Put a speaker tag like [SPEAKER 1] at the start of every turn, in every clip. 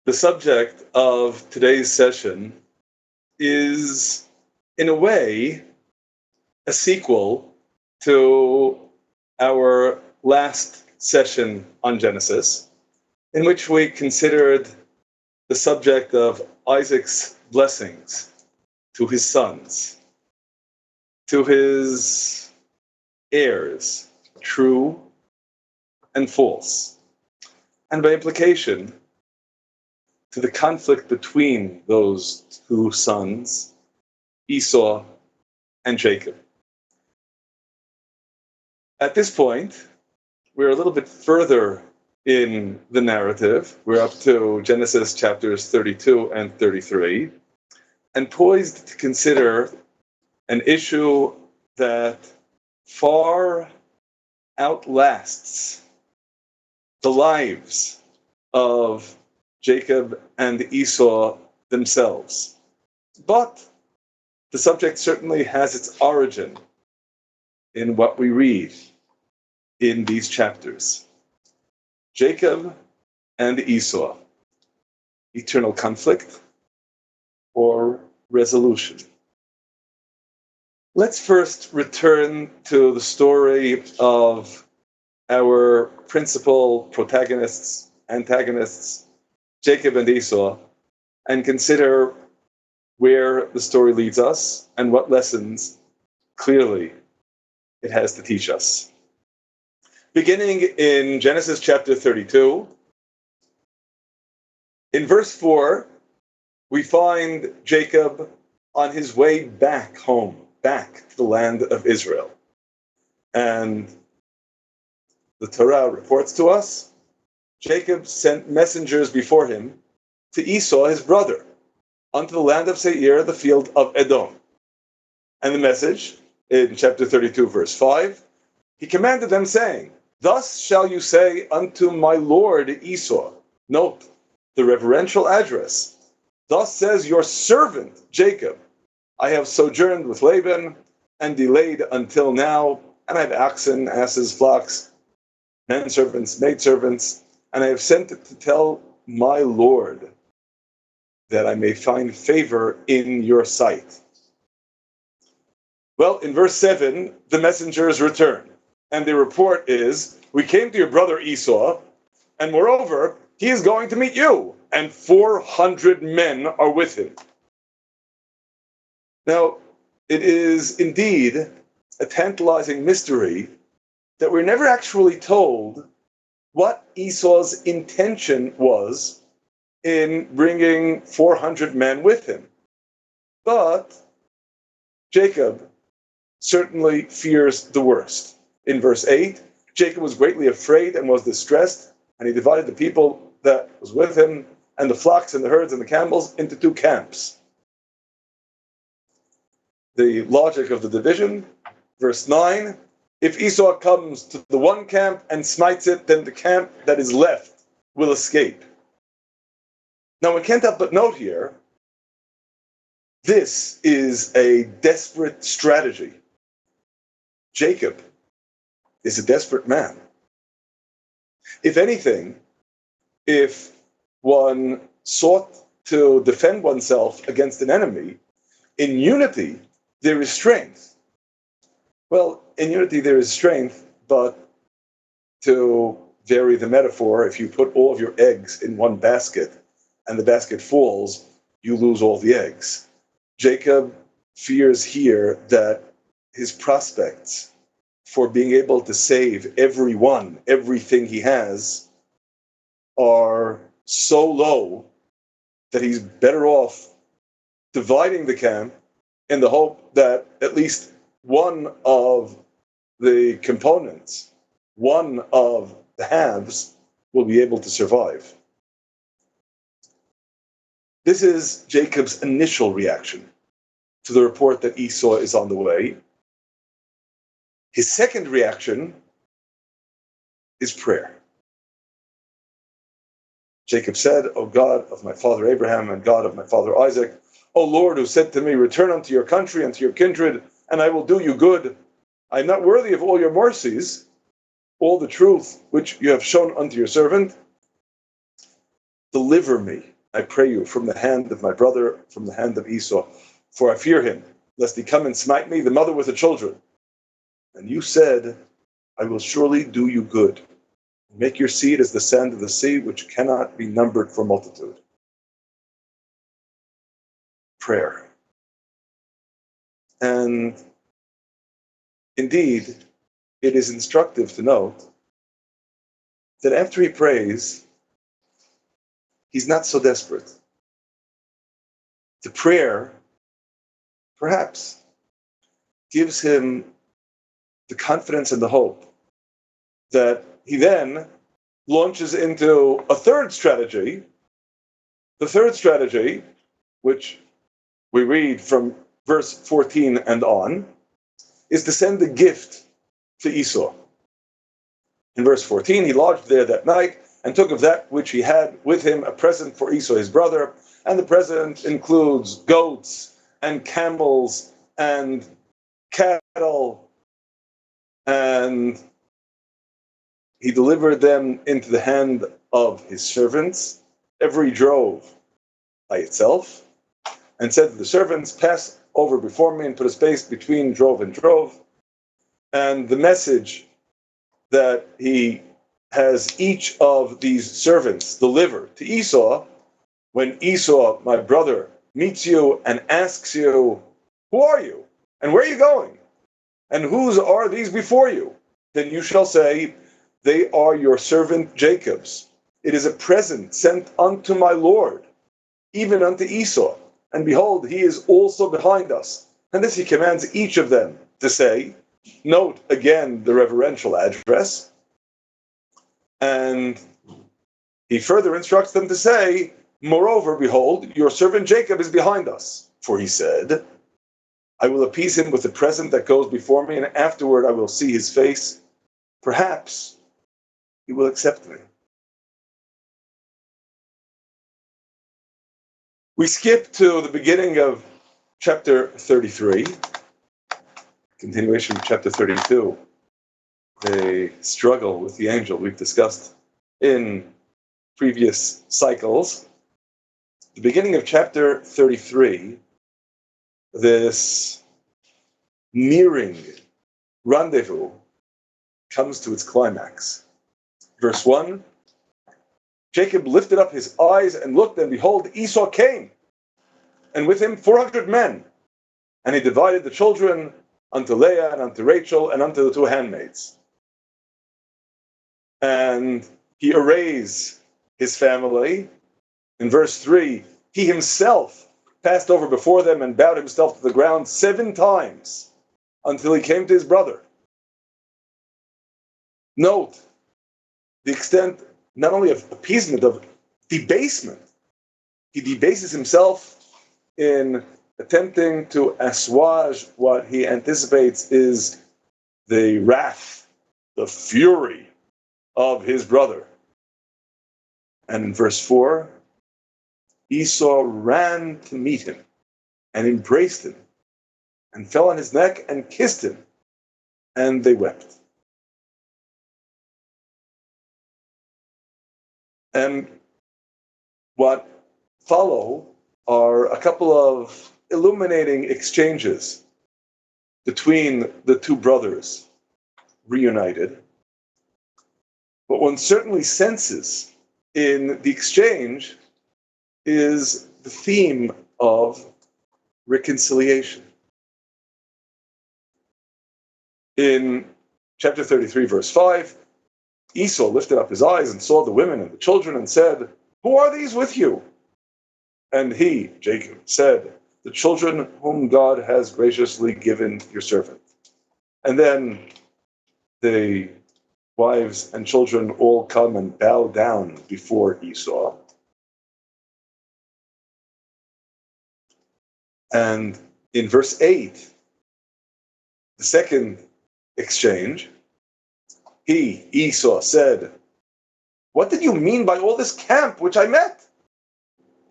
[SPEAKER 1] The subject of today's session is, in a way, a sequel to our last session on Genesis, in which we considered the subject of Isaac's blessings to his sons, to his heirs, true and false, and by implication, to the conflict between those two sons, Esau and Jacob. At this point, we're a little bit further in the narrative. We're up to Genesis chapters 32 and 33, and poised to consider an issue that far outlasts the lives of Jacob and Esau themselves. But the subject certainly has its origin in what we read in these chapters. Jacob and Esau, eternal conflict or resolution. Let's first return to the story of our principal protagonists, antagonists, Jacob and Esau, and consider where the story leads us and what lessons clearly it has to teach us. Beginning in Genesis chapter 32, in verse 4, we find Jacob on his way back home, back to the land of Israel. And the Torah reports to us, Jacob sent messengers before him to Esau, his brother, unto the land of Seir, the field of Edom. And the message, in chapter 32, verse 5, he commanded them, saying, Thus shall you say unto my lord Esau. Note the reverential address. Thus says your servant Jacob, I have sojourned with Laban and delayed until now, and I have oxen, asses, flocks, men servants, maid servants, and I have sent it to tell my Lord that I may find favor in your sight. Well, in verse 7, the messengers return, and the report is, we came to your brother Esau, and moreover, he is going to meet you, and 400 men are with him. Now, it is indeed a tantalizing mystery that we're never actually told what Esau's intention was in bringing 400 men with him. But Jacob certainly fears the worst. In verse 8, Jacob was greatly afraid and was distressed, and he divided the people that was with him and the flocks and the herds and the camels into two camps. The logic of the division, verse 9, if Esau comes to the one camp and smites it, then the camp that is left will escape. Now, we can't help but note here, this is a desperate strategy. Jacob is a desperate man. If anything, if one sought to defend oneself against an enemy, in unity there is strength. Well, in unity there is strength, but to vary the metaphor, if you put all of your eggs in one basket and the basket falls, you lose all the eggs. Jacob fears here that his prospects for being able to save everything he has, are so low that he's better off dividing the camp in the hope that at least one of the components, one of the halves, will be able to survive. This is Jacob's initial reaction to the report that Esau is on the way. His second reaction is prayer. Jacob said, O God of my father Abraham and God of my father Isaac, O Lord, who said to me, return unto your country and to your kindred, and I will do you good. I am not worthy of all your mercies, all the truth which you have shown unto your servant. Deliver me I pray you, from the hand of my brother, from the hand of Esau. For I fear him, lest he come and smite me, the mother with the children. And you said, I will surely do you good. Make your seed as the sand of the sea, which cannot be numbered for multitude. Prayer. And indeed, it is instructive to note that after he prays, he's not so desperate. The prayer, perhaps, gives him the confidence and the hope that he then launches into a third strategy. The third strategy, which we read from verse 14 and on, is to send a gift to Esau. In verse 14, he lodged there that night and took of that which he had with him a present for Esau his brother, and the present includes goats and camels and cattle, and he delivered them into the hand of his servants, every drove by itself, and said to the servants, pass over before me and put a space between drove and drove. And the message that he has each of these servants deliver to Esau, when Esau, my brother, meets you and asks you, who are you? And where are you going? And whose are these before you? Then you shall say, they are your servant Jacob's. It is a present sent unto my Lord, even unto Esau. And behold, he is also behind us. And this he commands each of them to say. Note again the reverential address. And he further instructs them to say, moreover, behold, your servant Jacob is behind us. For he said, I will appease him with the present that goes before me, and afterward I will see his face. Perhaps he will accept me. We skip to the beginning of chapter 33, continuation of chapter 32, the struggle with the angel we've discussed in previous cycles. The beginning of chapter 33, this nearing rendezvous comes to its climax. Verse 1, Jacob lifted up his eyes and looked, and behold, Esau came, and with him 400 men. And he divided the children unto Leah and unto Rachel and unto the two handmaids. And he arrays his family. In verse 3, he himself passed over before them and bowed himself to the ground 7 times until he came to his brother. Note the extent not only of appeasement, of debasement. He debases himself in attempting to assuage what he anticipates is the wrath, the fury of his brother. And in verse 4, Esau ran to meet him and embraced him and fell on his neck and kissed him, and they wept. And what follow are a couple of illuminating exchanges between the two brothers reunited. What one certainly senses in the exchange is the theme of reconciliation. In chapter 33, verse 5, Esau lifted up his eyes and saw the women and the children and said, who are these with you? And he, Jacob, said, the children whom God has graciously given your servant. And then the wives and children all come and bow down before Esau. And in verse 8, the second exchange, he, Esau, said, what did you mean by all this camp which I met?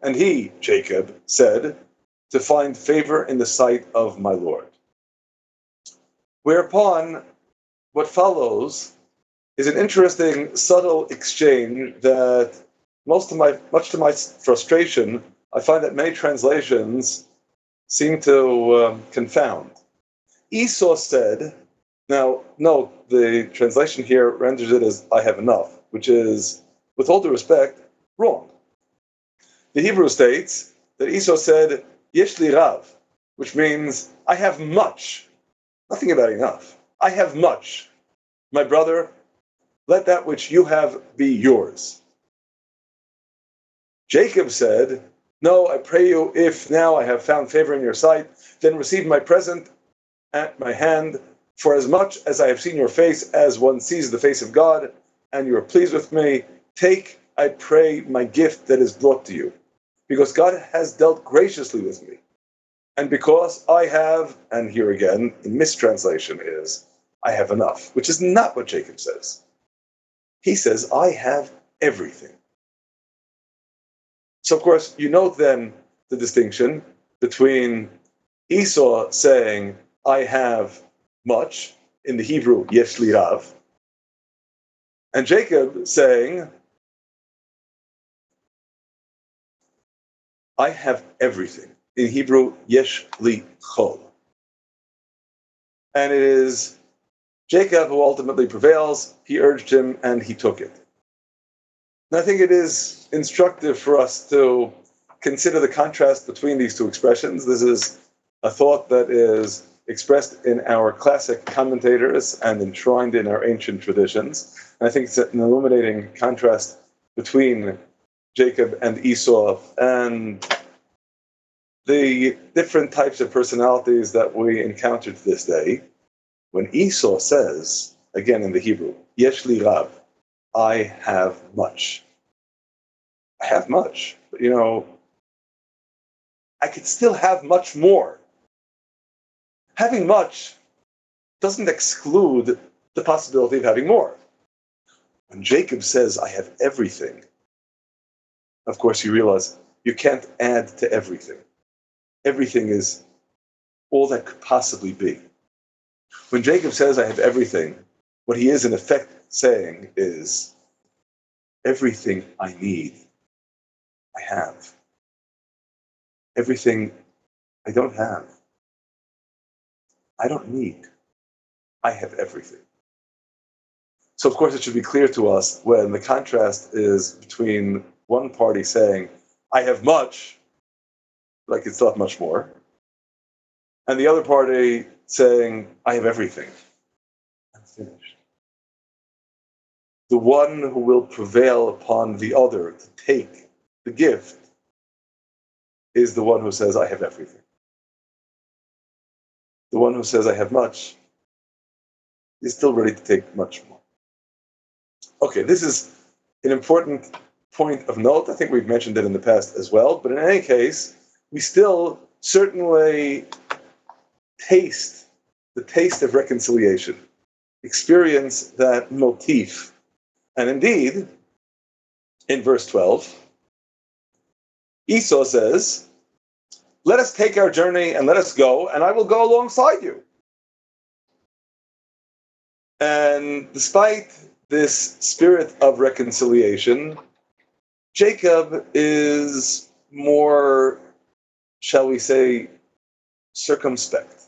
[SPEAKER 1] And he, Jacob, said, to find favor in the sight of my Lord. Whereupon, what follows is an interesting, subtle exchange that much to my frustration, I find that many translations seem to confound. Esau said, now, note, the translation here renders it as I have enough, which is, with all due respect, wrong. The Hebrew states that Esau said, Yesh li rav, which means, I have much. Nothing about enough. I have much. My brother, let that which you have be yours. Jacob said, no, I pray you, if now I have found favor in your sight, then receive my present at my hand, for as much as I have seen your face as one sees the face of God, and you are pleased with me, take, I pray, my gift that is brought to you, because God has dealt graciously with me. And because I have, and here again, the mistranslation is, I have enough, which is not what Jacob says. He says, I have everything. So, of course, you note then the distinction between Esau saying, I have much, in the Hebrew, yesh li rav, and Jacob saying, I have everything, in Hebrew, yesh li chol. And it is Jacob who ultimately prevails. He urged him, and he took it. And I think it is instructive for us to consider the contrast between these two expressions. This is a thought that is expressed in our classic commentators and enshrined in our ancient traditions. And I think it's an illuminating contrast between Jacob and Esau and the different types of personalities that we encounter to this day. When Esau says, again in the Hebrew, Yesh li rav, I have much. I have much. But, I could still have much more. Having much doesn't exclude the possibility of having more. When Jacob says, I have everything, of course you realize you can't add to everything. Everything is all that could possibly be. When Jacob says, I have everything, what he is in effect saying is, everything I need, I have. Everything I don't have, I don't need. I have everything. So, of course, it should be clear to us when the contrast is between one party saying, I have much, but I can still have much more, and the other party saying, I have everything. I'm finished. The one who will prevail upon the other to take the gift is the one who says, I have everything. The one who says, I have much, is still ready to take much more. Okay, this is an important point of note. I think we've mentioned it in the past as well, but in any case, we still certainly taste the taste of reconciliation, experience that motif. And indeed, in verse 12, Esau says, let us take our journey and let us go, and I will go alongside you. And despite this spirit of reconciliation, Jacob is more, shall we say, circumspect.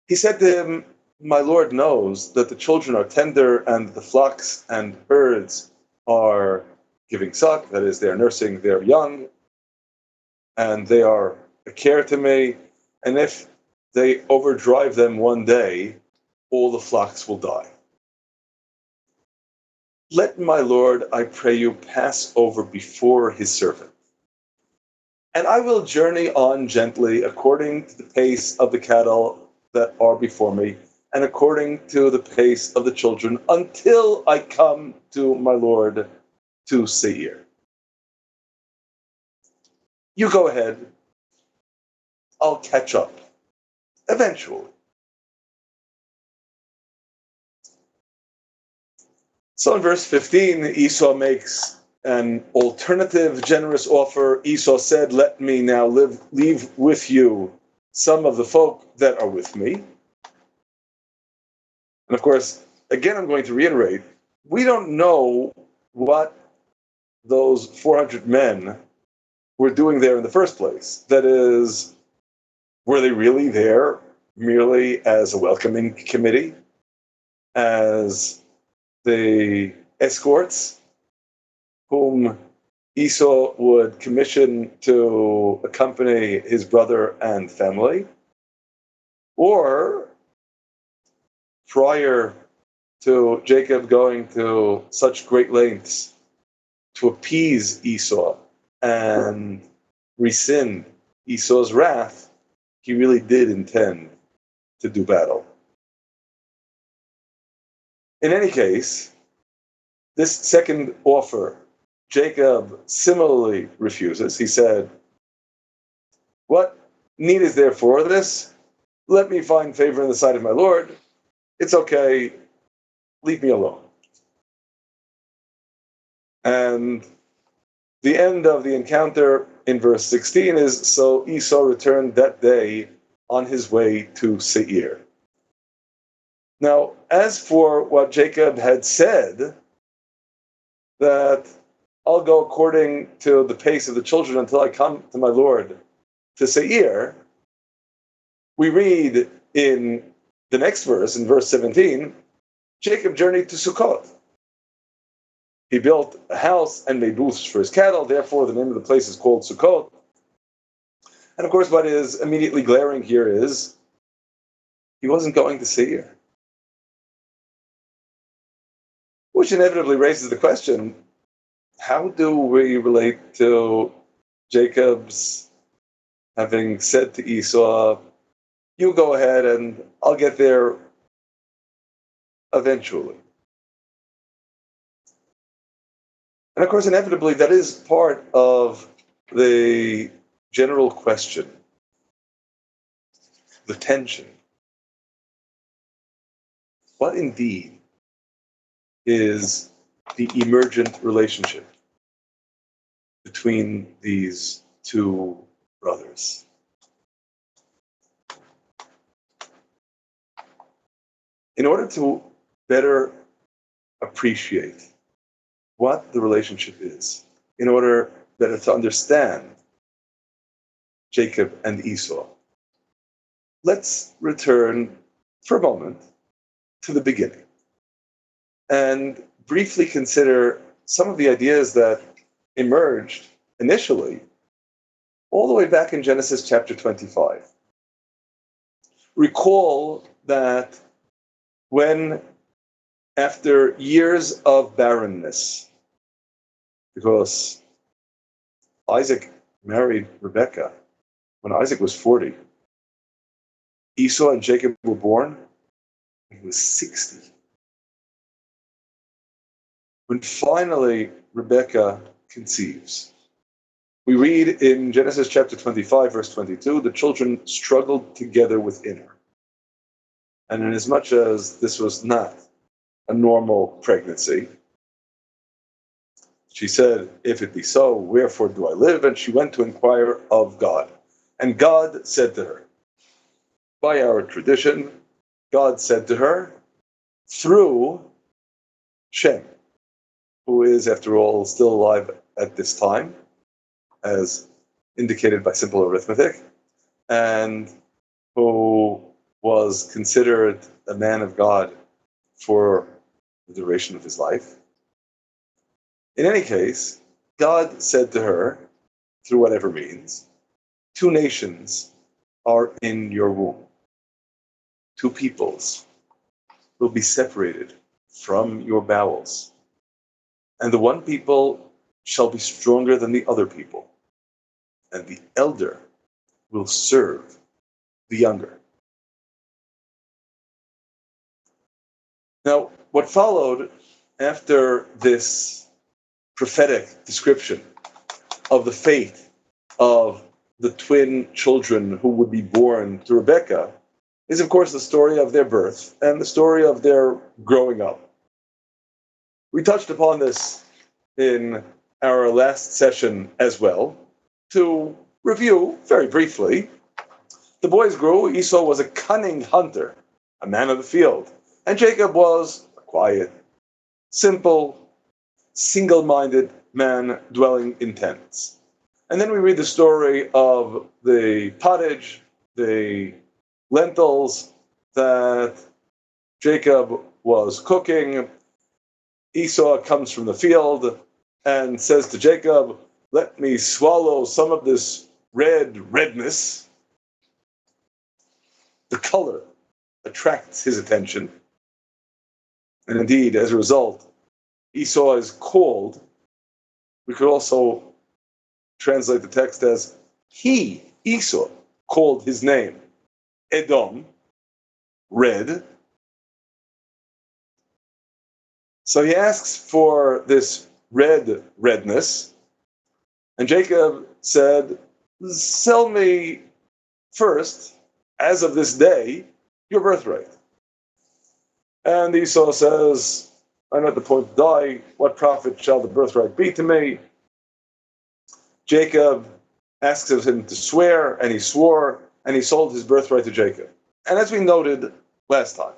[SPEAKER 1] He said to him, my Lord knows that the children are tender and the flocks and herds are giving suck, that is, they are nursing their young, and they are a care to me, and if they overdrive them one day, all the flocks will die. Let my Lord, I pray you, pass over before his servant, and I will journey on gently according to the pace of the cattle that are before me, and according to the pace of the children, until I come to my Lord, to Seir. You go ahead. I'll catch up. Eventually. So in verse 15, Esau makes an alternative generous offer. Esau said, let me now leave with you some of the folk that are with me. And of course, again, I'm going to reiterate, we don't know what those 400 men were doing there in the first place. That is, were they really there merely as a welcoming committee, as the escorts whom Esau would commission to accompany his brother and family? Or prior to Jacob going to such great lengths to appease Esau and rescind Esau's wrath, he really did intend to do battle. In any case, this second offer, Jacob similarly refuses. He said, "What need is there for this? Let me find favor in the sight of my Lord. It's okay. Leave me alone." And the end of the encounter in verse 16 is, so Esau returned that day on his way to Seir. Now, as for what Jacob had said, that I'll go according to the pace of the children until I come to my Lord to Seir, we read in the next verse, in verse 17, Jacob journeyed to Sukkot. He built a house and made booths for his cattle. Therefore, the name of the place is called Sukkot. And of course, what is immediately glaring here is he wasn't going to Seir. Which inevitably raises the question, how do we relate to Jacob's having said to Esau, you go ahead and I'll get there eventually? And of course, inevitably, that is part of the general question, the tension. What indeed is the emergent relationship between these two brothers? In order to better appreciate what the relationship is, in order better to understand Jacob and Esau, let's return for a moment to the beginning and briefly consider some of the ideas that emerged initially all the way back in Genesis chapter 25. Recall that when, after years of barrenness, because Isaac married Rebekah when Isaac was 40, Esau and Jacob were born when he was 60. When finally Rebekah conceives, we read in Genesis chapter 25, verse 22, the children struggled together within her. And inasmuch as this was not a normal pregnancy, she said, if it be so, wherefore do I live? And she went to inquire of God. And God said to her, by our tradition, God said to her, through Shem, who is, after all, still alive at this time, as indicated by simple arithmetic, and who was considered a man of God for the duration of his life. In any case, God said to her, through whatever means, two nations are in your womb. Two peoples will be separated from your bowels. And the one people shall be stronger than the other people, and the elder will serve the younger. Now, what followed after this prophetic description of the fate of the twin children who would be born to Rebekah is, of course, the story of their birth and the story of their growing up. We touched upon this in our last session as well. To review very briefly, the boys grew. Esau was a cunning hunter, a man of the field, and Jacob was a quiet, simple, single-minded man dwelling in tents. And then we read the story of the pottage, the lentils that Jacob was cooking. Esau comes from the field and says to Jacob, "Let me swallow some of this redness." The color attracts his attention. And indeed, as a result, Esau is called. We could also translate the text as he, Esau, called his name Edom, red. So he asks for this redness, and Jacob said, "Sell me first, as of this day, your birthright." And Esau says, "I'm at the point to die. What profit shall the birthright be to me?" Jacob asks of him to swear, and he swore, and he sold his birthright to Jacob. And as we noted last time,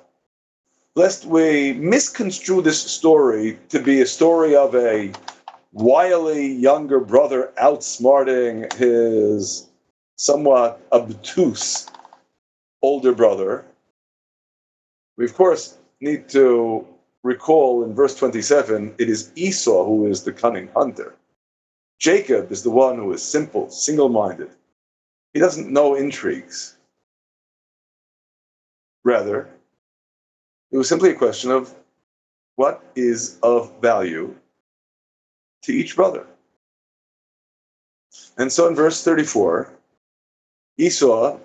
[SPEAKER 1] lest we misconstrue this story to be a story of a wily younger brother outsmarting his somewhat obtuse older brother, we of course need to recall in verse 27, it is Esau who is the cunning hunter. Jacob is the one who is simple, single-minded. He doesn't know intrigues. Rather, it was simply a question of what is of value to each brother. And so in verse 34, Esau,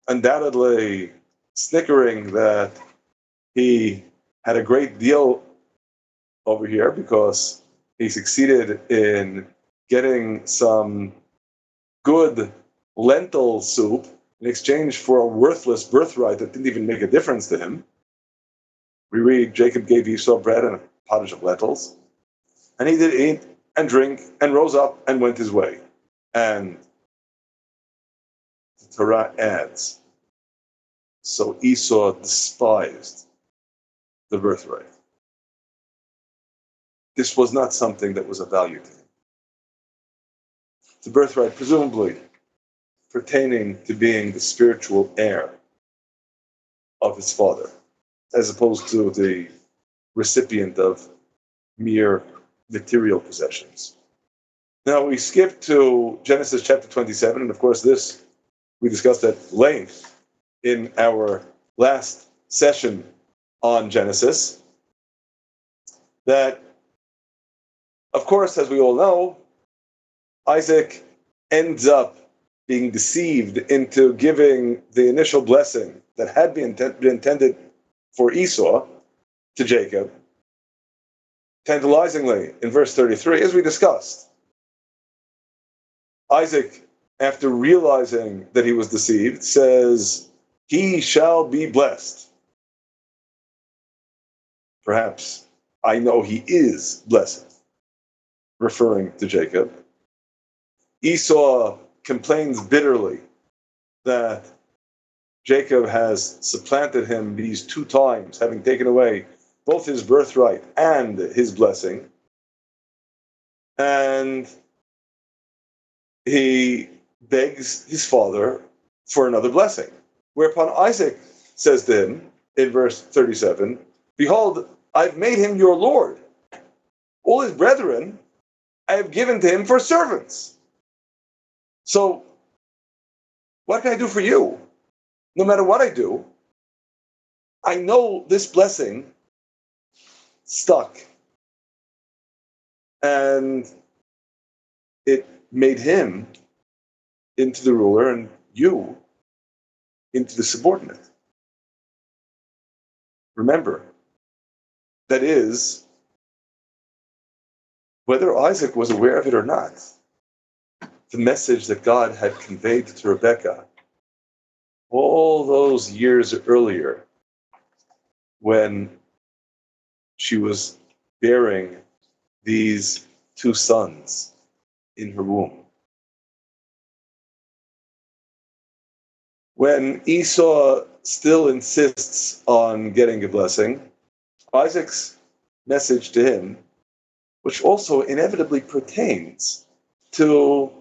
[SPEAKER 1] undoubtedly snickering that he had a great deal over here because he succeeded in getting some good lentil soup in exchange for a worthless birthright that didn't even make a difference to him. We read, Jacob gave Esau bread and a pottage of lentils, and he did eat and drink and rose up and went his way. And the Torah adds, so Esau despised the birthright. This was not something that was of value to him. The birthright, presumably pertaining to being the spiritual heir of his father, as opposed to the recipient of mere material possessions. Now we skip to Genesis chapter 27, and of course this we discussed at length in our last session on Genesis, that, of course, as we all know, Isaac ends up being deceived into giving the initial blessing that had been intended for Esau to Jacob, tantalizingly in verse 33, as we discussed. Isaac, after realizing that he was deceived, says, "He shall be blessed." Perhaps, I know he is blessed, referring to Jacob. Esau complains bitterly that Jacob has supplanted him these 2 times, having taken away both his birthright and his blessing. And he begs his father for another blessing. Whereupon Isaac says to him in verse 37, "Behold, I've made him your lord. All his brethren I have given to him for servants. So what can I do for you? No matter what I do, I know this blessing stuck. And it made him into the ruler and you into the subordinate." Remember, that is, whether Isaac was aware of it or not, the message that God had conveyed to Rebekah all those years earlier when she was bearing these 2 sons in her womb. When Esau still insists on getting a blessing, Isaac's message to him which also inevitably pertains to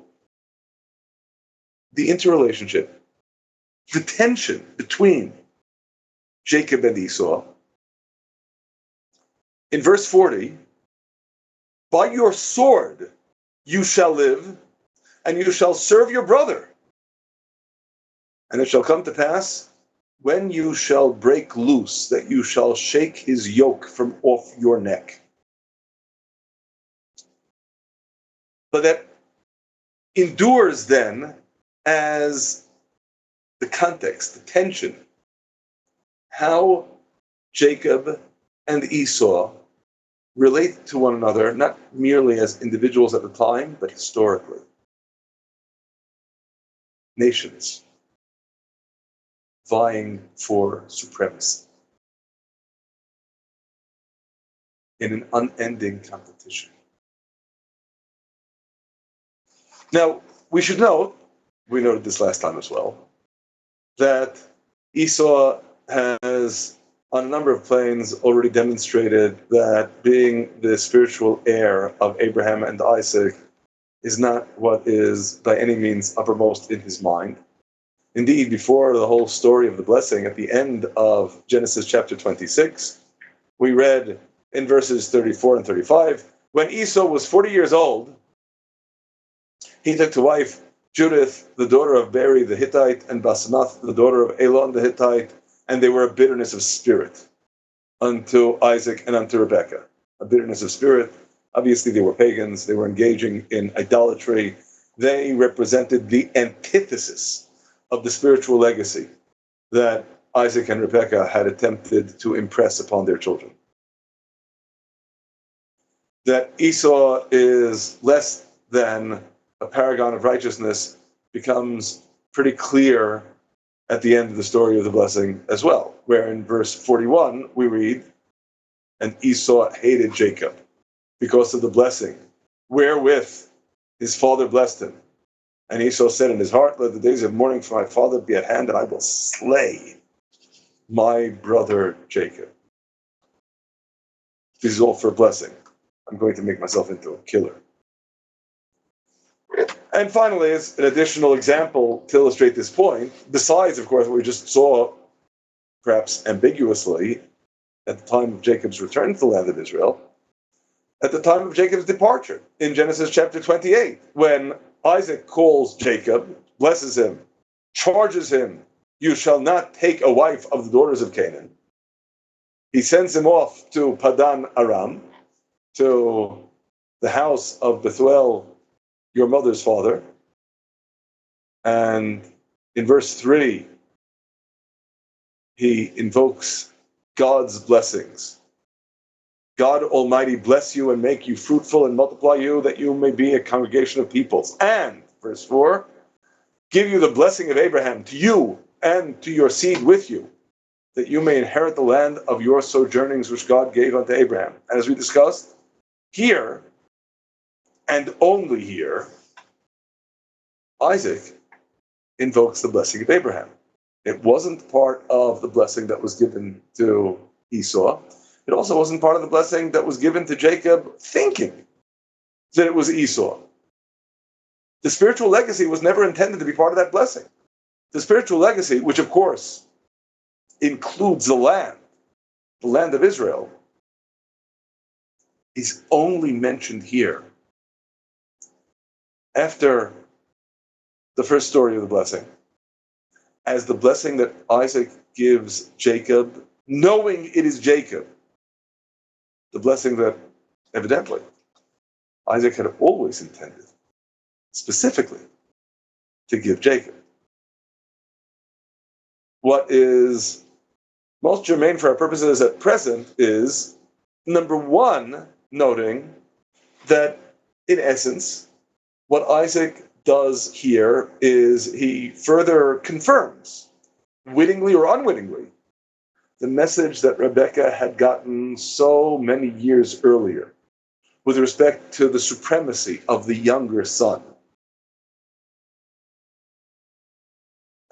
[SPEAKER 1] the interrelationship, the tension between Jacob and Esau. In verse 40, by your sword you shall live, and you shall serve your brother. And it shall come to pass, when you shall break loose, that you shall shake his yoke from off your neck. But that endures then as the context, the tension, how Jacob and Esau relate to one another, not merely as individuals at the time, but historically. Nations vying for supremacy in an unending competition. Now, we should note, we noted this last time as well, that Esau has, on a number of planes, already demonstrated that being the spiritual heir of Abraham and Isaac is not what is by any means uppermost in his mind. Indeed, before the whole story of the blessing, at the end of Genesis chapter 26, we read in verses 34 and 35, when Esau was 40 years old, he took to wife Judith, the daughter of Beri the Hittite, and Basemath, the daughter of Elon the Hittite, and they were a bitterness of spirit unto Isaac and unto Rebekah. A bitterness of spirit. Obviously, they were pagans. They were engaging in idolatry. They represented the antithesis of the spiritual legacy that Isaac and Rebekah had attempted to impress upon their children. That Esau is less than a paragon of righteousness becomes pretty clear at the end of the story of the blessing as well, where in verse 41 we read, and Esau hated Jacob because of the blessing wherewith his father blessed him. And Esau said in his heart, let the days of mourning for my father be at hand, and I will slay my brother Jacob. This is all for a blessing. I'm going to make myself into a killer. And finally, as an additional example to illustrate this point, besides, of course, what we just saw, perhaps ambiguously, at the time of Jacob's return to the land of Israel, at the time of Jacob's departure, in Genesis chapter 28, when Isaac calls Jacob, blesses him, charges him, you shall not take a wife of the daughters of Canaan. He sends him off to Padan Aram, to the house of Bethuel, your mother's father. And in verse 3, he invokes God's blessings. God Almighty bless you and make you fruitful and multiply you, that you may be a congregation of peoples. And, verse 4, give you the blessing of Abraham to you and to your seed with you, that you may inherit the land of your sojournings which God gave unto Abraham. And as we discussed, here, and only here, Isaac invokes the blessing of Abraham. It wasn't part of the blessing that was given to Esau. It also wasn't part of the blessing that was given to Jacob, thinking that it was Esau. The spiritual legacy was never intended to be part of that blessing. The spiritual legacy, which of course includes the land of Israel, is only mentioned here after the first story of the blessing, as the blessing that Isaac gives Jacob, knowing it is Jacob, the blessing that evidently Isaac had always intended specifically to give Jacob. What is most germane for our purposes at present is, number one, noting that in essence, what Isaac does here is he further confirms, wittingly or unwittingly, the message that Rebekah had gotten so many years earlier with respect to the supremacy of the younger son.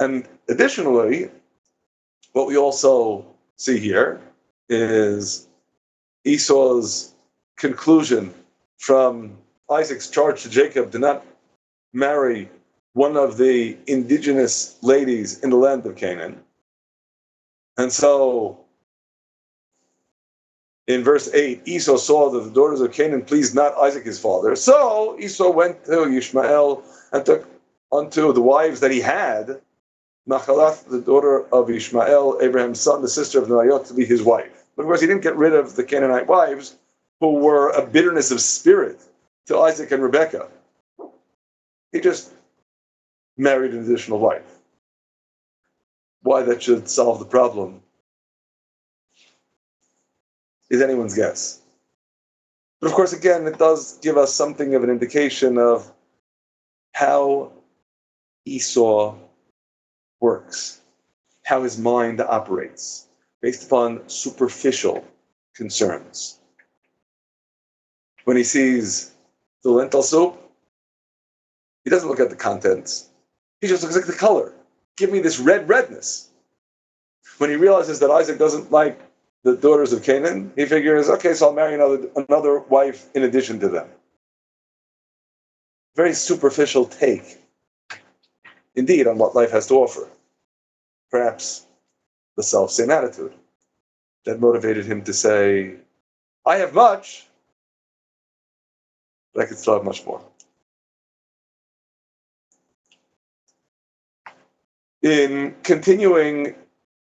[SPEAKER 1] And additionally, what we also see here is Esau's conclusion from Isaac's charge to Jacob to not marry one of the indigenous ladies in the land of Canaan. And so in verse 8, Esau saw that the daughters of Canaan pleased not Isaac his father. So Esau went to Ishmael and took unto the wives that he had Mahalath, the daughter of Ishmael, Abraham's son, the sister of Nebayot, to be his wife. But of course, he didn't get rid of the Canaanite wives, who were a bitterness of spirit to Isaac and Rebekah. He just married an additional wife. Why that should solve the problem is anyone's guess. But of course, again, it does give us something of an indication of how Esau works, how his mind operates, based upon superficial concerns. When he sees the lentil soup, he doesn't look at the contents. He just looks at the color. Give me this redness. When he realizes that Isaac doesn't like the daughters of Canaan, he figures, okay, so I'll marry another wife in addition to them. Very superficial take, indeed, on what life has to offer. Perhaps the self-same attitude that motivated him to say, I have much, but I could still have much more. In continuing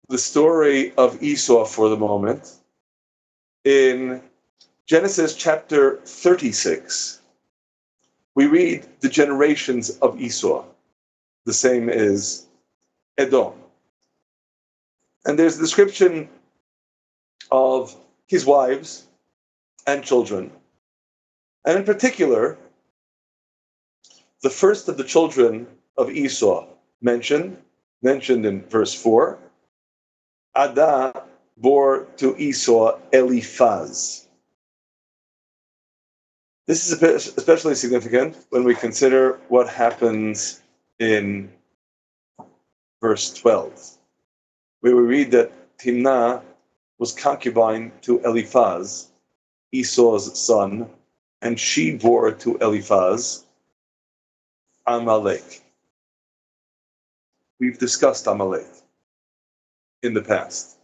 [SPEAKER 1] the story of Esau for the moment, in Genesis chapter 36, we read the generations of Esau. The same is Edom. And there's a description of his wives and children. And in particular, the first of the children of Esau mentioned in verse 4, Adah bore to Esau Eliphaz. This is especially significant when we consider what happens in verse 12, where we read that Timnah was concubine to Eliphaz, Esau's son, and she bore to Eliphaz Amalek. We've discussed Amalek in the past.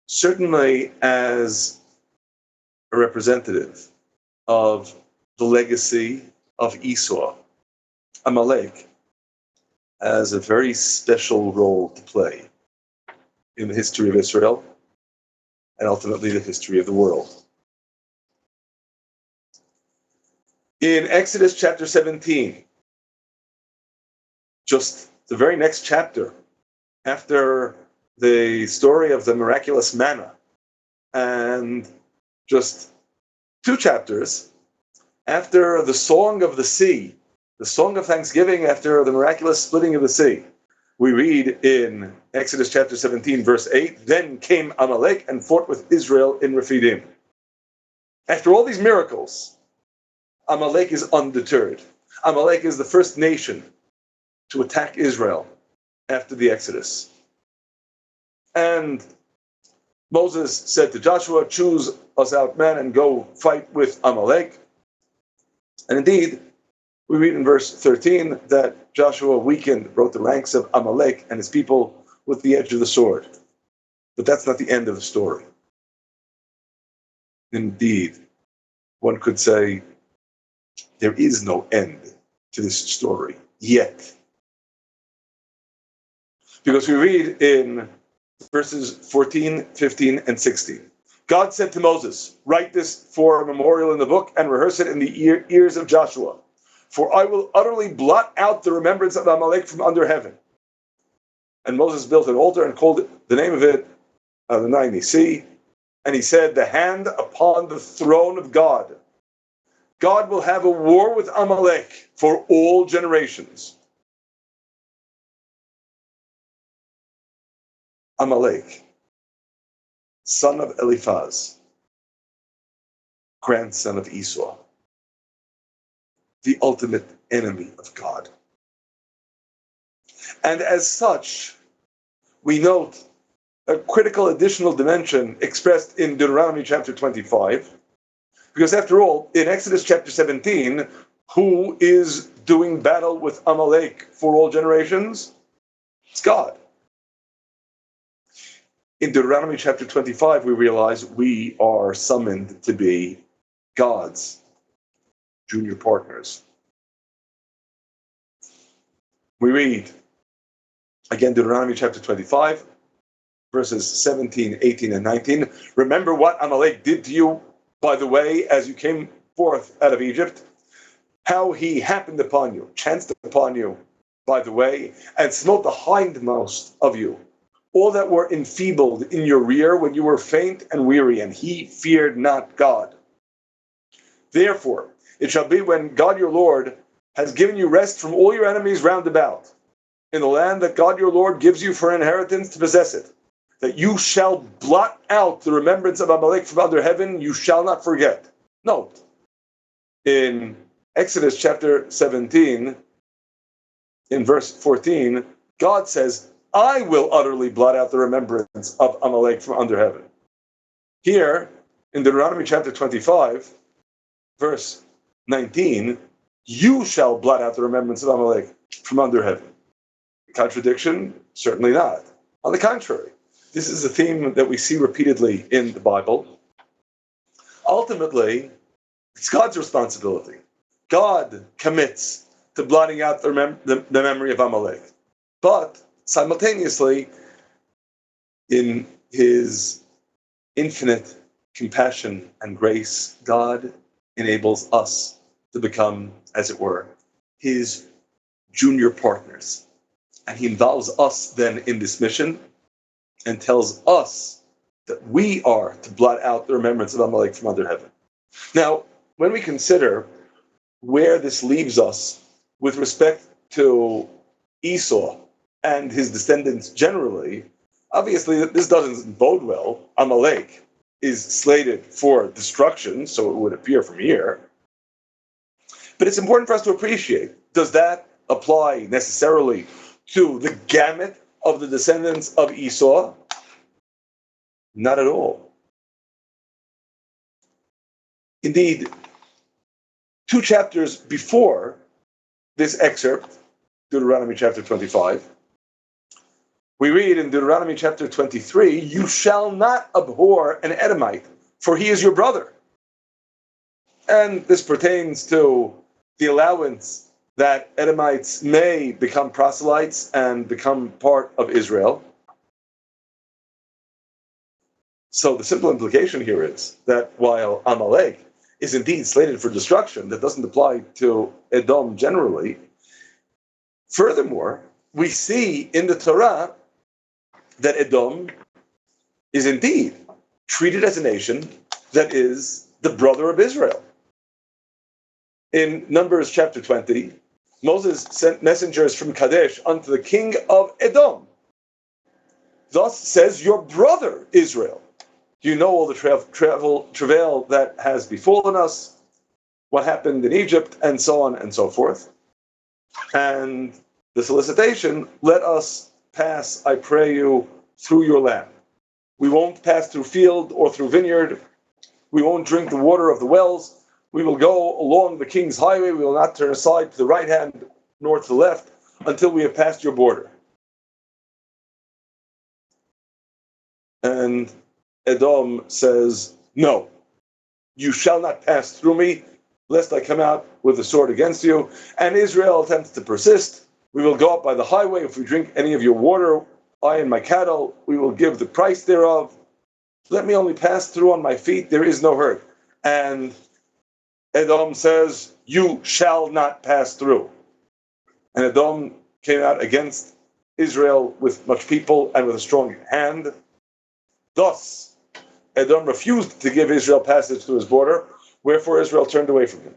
[SPEAKER 1] Certainly as a representative of the legacy of Esau, Amalek has a very special role to play in the history of Israel and ultimately the history of the world. In Exodus chapter 17, just the very next chapter, after the story of the miraculous manna, and just 2 chapters after the song of the sea, the song of thanksgiving after the miraculous splitting of the sea, we read in Exodus chapter 17, verse 8, then came Amalek and fought with Israel in Rephidim. After all these miracles, Amalek is undeterred. Amalek is the first nation to attack Israel after the Exodus. And Moses said to Joshua, choose us out men and go fight with Amalek. And indeed, we read in verse 13 that Joshua broke the ranks of Amalek and his people with the edge of the sword. But that's not the end of the story. Indeed, one could say there is no end to this story yet. Because we read in verses 14, 15, and 16. God said to Moses, write this for a memorial in the book and rehearse it in the ears of Joshua. For I will utterly blot out the remembrance of Amalek from under heaven. And Moses built an altar and called the name of it Adonai Nisi. And he said, the hand upon the throne of God. God will have a war with Amalek for all generations. Amalek, son of Eliphaz, grandson of Esau, the ultimate enemy of God. And as such, we note a critical additional dimension expressed in Deuteronomy chapter 25, Because after all, in Exodus chapter 17, who is doing battle with Amalek for all generations? It's God. In Deuteronomy chapter 25, we realize we are summoned to be God's junior partners. We read, again, Deuteronomy chapter 25, verses 17, 18, and 19. Remember what Amalek did to you, by the way, as you came forth out of Egypt, how he happened upon you, chanced upon you, by the way, and smote the hindmost of you, all that were enfeebled in your rear when you were faint and weary, and he feared not God. Therefore, it shall be when God your Lord has given you rest from all your enemies round about, in the land that God your Lord gives you for inheritance to possess it, that you shall blot out the remembrance of Amalek from under heaven, you shall not forget. Note, in Exodus chapter 17, in verse 14, God says, I will utterly blot out the remembrance of Amalek from under heaven. Here, in Deuteronomy chapter 25, verse 19, you shall blot out the remembrance of Amalek from under heaven. Contradiction? Certainly not. On the contrary, this is a theme that we see repeatedly in the Bible. Ultimately, it's God's responsibility. God commits to blotting out the memory of Amalek. But simultaneously, in his infinite compassion and grace, God enables us to become, as it were, his junior partners. And he involves us then in this mission and tells us that we are to blot out the remembrance of Amalek from under heaven. Now, when we consider where this leaves us with respect to Esau and his descendants generally, obviously this doesn't bode well. Amalek is slated for destruction, so it would appear from here. But it's important for us to appreciate, does that apply necessarily to the gamut of the descendants of Esau? Not at all. Indeed, 2 chapters before this excerpt, Deuteronomy chapter 25, we read in Deuteronomy chapter 23, you shall not abhor an Edomite, for he is your brother. And this pertains to the allowance that Edomites may become proselytes and become part of Israel. So the simple implication here is that while Amalek is indeed slated for destruction, that doesn't apply to Edom generally. Furthermore, we see in the Torah that Edom is indeed treated as a nation that is the brother of Israel. In Numbers chapter 20, Moses sent messengers from Kadesh unto the king of Edom. Thus says your brother Israel. Do you know all the travail that has befallen us, what happened in Egypt, and so on and so forth? And the solicitation, let us pass, I pray you, through your land. We won't pass through field or through vineyard. We won't drink the water of the wells. We will go along the king's highway. We will not turn aside to the right hand nor to the left until we have passed your border. And Edom says, no, you shall not pass through me, lest I come out with a sword against you. And Israel attempts to persist. We will go up by the highway. If we drink any of your water, I and my cattle, we will give the price thereof. Let me only pass through on my feet. There is no hurt. And Edom says, you shall not pass through. And Edom came out against Israel with much people and with a strong hand. Thus, Edom refused to give Israel passage to his border, wherefore Israel turned away from him.